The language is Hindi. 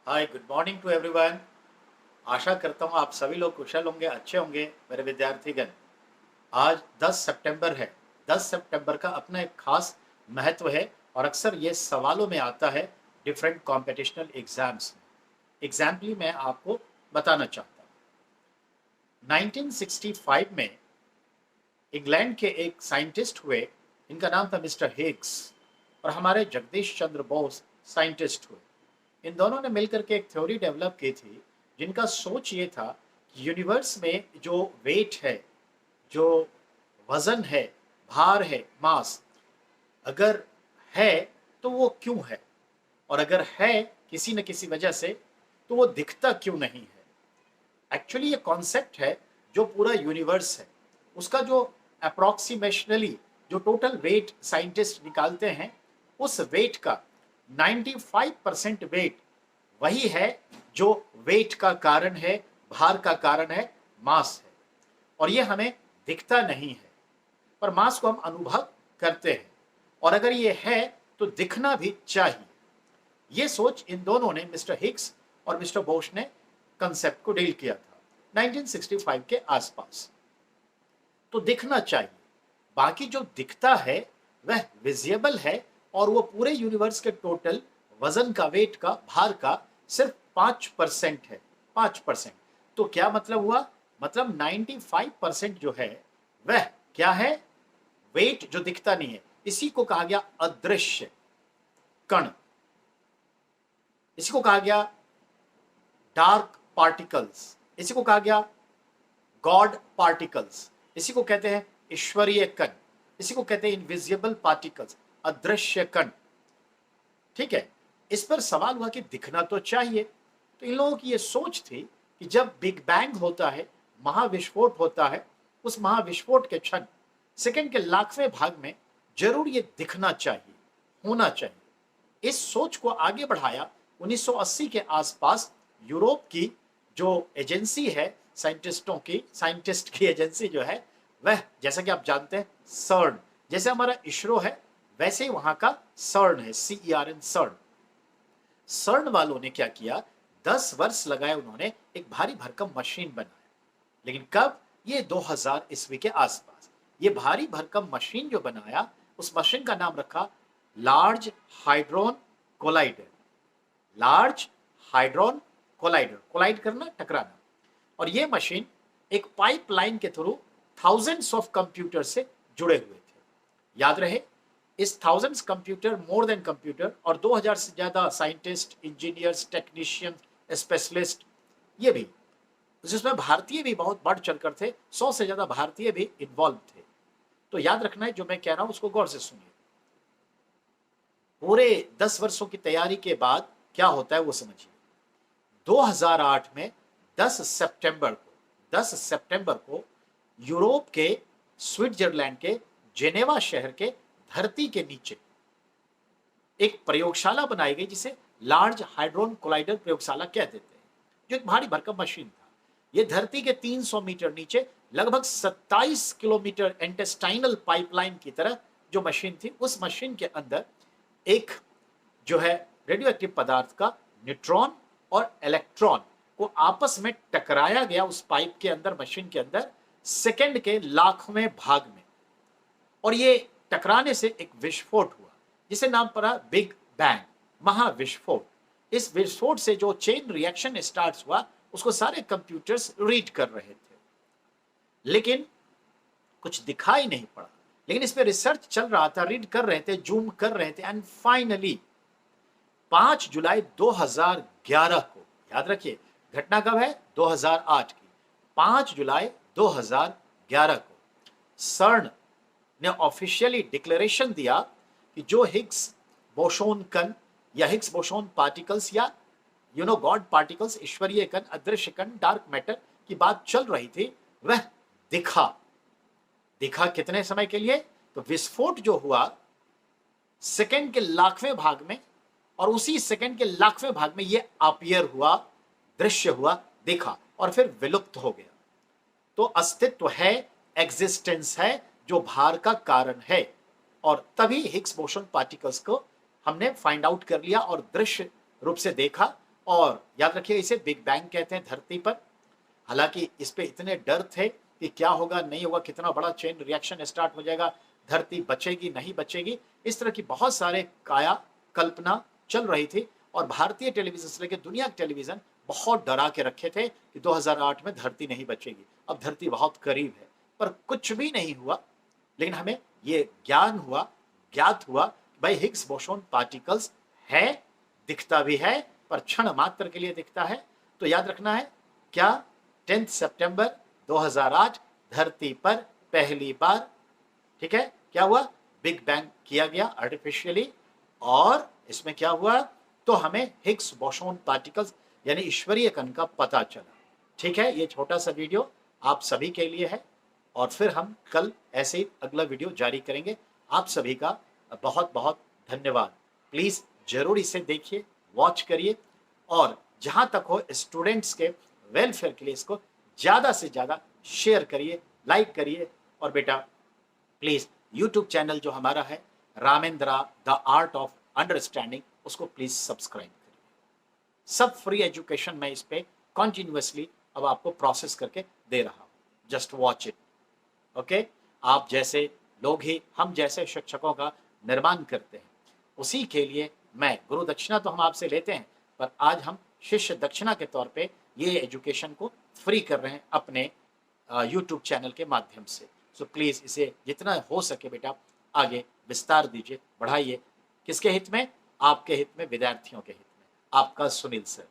Hi, good morning to everyone. आशा करता हूँ आप सभी लोग कुशल होंगे, अच्छे होंगे मेरे विद्यार्थीगण। आज 10 सितंबर है। 10 सितंबर का अपना एक खास महत्व है और अक्सर ये सवालों में आता है डिफरेंट कॉम्पिटिशनल एग्जाम्स में। एग्जाम्पली मैं आपको बताना चाहता हूँ। 1965 में इंग्लैंड के एक साइंटिस्ट हुए, इनका नाम था मिस्टर हिग्स, और हमारे जगदीश चंद्र बोस साइंटिस्ट हुए। इन दोनों ने मिलकर के एक थ्योरी डेवलप की थी जिनका सोच ये था कि यूनिवर्स में जो वेट है, जो वजन है, भार है, मास, अगर है तो वो क्यों है, और अगर है किसी न किसी वजह से तो वो दिखता क्यों नहीं है। एक्चुअली ये कॉन्सेप्ट है जो पूरा यूनिवर्स है उसका जो अप्रोक्सीमेशनली जो टोटल वेट साइंटिस्ट निकालते हैं, उस वेट का 95% वेट वही है जो वेट का कारण है, भार का कारण है, मास है। और ये हमें दिखता नहीं है, पर मास को हम अनुभव करते हैं, और अगर ये है तो दिखना भी चाहिए। ये सोच इन दोनों ने, मिस्टर हिग्स और मिस्टर बोश ने, कंसेप्ट को डील किया था 1965 के आसपास। तो दिखना चाहिए, बाकी जो दिखता है वह विजिबल है, और वो पूरे यूनिवर्स के टोटल वजन का, वेट का, भार का सिर्फ 5% है। 5%। तो क्या मतलब हुआ? मतलब 95% जो है वह क्या है? वेट जो दिखता नहीं है। इसी को कहा गया अदृश्य कण, इसी को कहा गया डार्क पार्टिकल्स, इसी को कहा गया गॉड पार्टिकल्स, इसी को कहते हैं ईश्वरीय कण, इसी को कहते हैं इनविजिबल पार्टिकल्स, अदृश्य कण। ठीक है। इस पर सवाल हुआ कि दिखना तो चाहिए। तो इन लोगों की यह सोच थी कि जब बिग बैंग होता है, महाविस्फोट होता है, उस महाविस्फोट के क्षण सेकंड के लाखवें भाग में जरूर ये दिखना चाहिए, होना चाहिए। इस सोच को आगे बढ़ाया 1980 के आसपास यूरोप की जो एजेंसी है साइंटिस्टों की, साइंटिस्ट की एजेंसी जो है, वह जैसा कि आप जानते हैं सर्न, जैसे हमारा इसरो है वैसे ही वहां का सर्न है, CERN, सर्न। सर्न वालों ने क्या किया? 10 वर्ष लगाए उन्होंने एक भारी भरकम मशीन बनाया। लेकिन कब? ये 2000 ईस्वी के आसपास। ये भारी भरकम मशीन जो बनाया, उस मशीन का नाम रखा large hadron collider. Large hadron collider, collide करना, टकराना। और ये मशीन एक पाइपलाइन के थ्रू थाउजेंड्स ऑफ कंप्यूटर से जुड़े हुए थे। याद रहे, इस thousands computer, more than computer, और 2000 से ज्यादा साइंटिस्ट, इंजीनियर्स, टेक्नीशियन, स्पेशलिस्ट, ये भी, जिसमें भारतीय भी बहुत बढ़ चढ़कर थे। 100 से ज्यादा भारतीय भी इन्वॉल्व थे। तो याद रखना है, जो मैं कह रहा हूं उसको गौर से सुनिए। पूरे 10 वर्षों की तैयारी के बाद क्या होता है वो समझिए। 2008 में 10 सितंबर को 10 सितंबर को यूरोप के स्विट्जरलैंड के जेनेवा शहर के धरती के नीचे एक प्रयोगशाला बनाई गई जिसे लार्ज हाइड्रोन कोलाइडर प्रयोगशाला कहते थे, जो एक भारी भरकम मशीन था। यह धरती के 300 मीटर नीचे लगभग 27 किलोमीटर इंटेस्टाइनल पाइपलाइन की तरह जो मशीन थी, उस मशीन के अंदर एक जो है रेडियो एक्टिव पदार्थ का न्यूट्रॉन और इलेक्ट्रॉन को आपस में टकराया गया उस पाइप के अंदर, मशीन के अंदर, सेकंड के लाखवें भाग में। और ये टकराने से एक विस्फोट हुआ जिसे नाम पड़ा बिग बैंग, महाविस्फोट। इस विस्फोट से जो चेन रिएक्शन स्टार्ट हुआ उसको सारे कंप्यूटर्स रीड कर रहे थे, लेकिन कुछ दिखाई नहीं पड़ा। लेकिन इस पे रिसर्च चल रहा था, रीड कर रहे थे, जूम कर रहे थे, एंड फाइनली 5 जुलाई 2011 को, याद रखिए घटना कब है? 2008 की 5 जुलाई 2011 को सर्न ने ऑफिशियली डिक्लेरेशन दिया कि जो हिग्स बोसोन कण या हिग्स बोसोन पार्टिकल्स या गॉड पार्टिकल्स, ईश्वरीय कण, अदृश्य कण, डार्क मैटर की बात चल रही थी, वह दिखा। दिखा कितने समय के लिए? तो विस्फोट जो हुआ सेकंड के लाखवें भाग में, और उसी सेकंड के लाखवें भाग में ये अपीयर हुआ, दृश्य हुआ, दिखा, और फिर विलुप्त हो गया। तो अस्तित्व है, एग्जिस्टेंस है, जो भार का कारण है। और तभी हिग्स बोसोन पार्टिकल्स को हमने फाइंड आउट कर लिया और दृश्य रूप से देखा, और याद रखिए इसे बिग बैंग कहते हैं धरती पर। हालांकि इस पे इतने डर थे कि क्या होगा नहीं होगा, कितना बड़ा चेन रिएक्शन स्टार्ट हो जाएगा, धरती बचेगी नहीं बचेगी, इस तरह की बहुत सारे काया कल्पना चल रही थी। और भारतीय टेलीविजन से लेकर दुनिया के टेलीविजन बहुत डरा के रखे थे कि 2008 में धरती नहीं बचेगी, अब धरती बहुत करीब है। पर कुछ भी नहीं हुआ। लेकिन हमें ये ज्ञात हुआ भाई हिग्स बोसोन पार्टिकल्स है, दिखता भी है पर क्षण मात्र के लिए दिखता है। तो याद रखना है क्या 10 सितंबर 2008 धरती पर पहली बार, ठीक है, क्या हुआ, बिग बैंग किया गया आर्टिफिशियली। और इसमें क्या हुआ, तो हमें हिग्स बोसोन पार्टिकल्स यानी ईश्वरीय कण का पता चला। ठीक है, ये छोटा सा वीडियो आप सभी के लिए है और फिर हम कल ऐसे ही अगला वीडियो जारी करेंगे। आप सभी का बहुत बहुत धन्यवाद। प्लीज जरूर इसे देखिए, वॉच करिए और जहां तक हो स्टूडेंट्स के वेलफेयर के लिए इसको ज्यादा से ज्यादा शेयर करिए, लाइक करिए। और बेटा प्लीज यूट्यूब चैनल जो हमारा है रामेंद्रा द आर्ट ऑफ अंडरस्टैंडिंग, उसको प्लीज सब्सक्राइब करिए। सब फ्री एजुकेशन में इस पे कॉन्टिन्यूसली अब आपको प्रोसेस करके दे रहा हूं, जस्ट वॉच इट। ओके, आप जैसे लोग ही हम जैसे शिक्षकों का निर्माण करते हैं, उसी के लिए मैं गुरु दक्षिणा तो हम आपसे लेते हैं, पर आज हम शिष्य दक्षिणा के तौर पे ये एजुकेशन को फ्री कर रहे हैं अपने यूट्यूब चैनल के माध्यम से। सो प्लीज इसे जितना हो सके बेटा आगे विस्तार दीजिए, बढ़ाइए। किसके हित में, आपके हित में, विद्यार्थियों के हित में। आपका सुनील सर।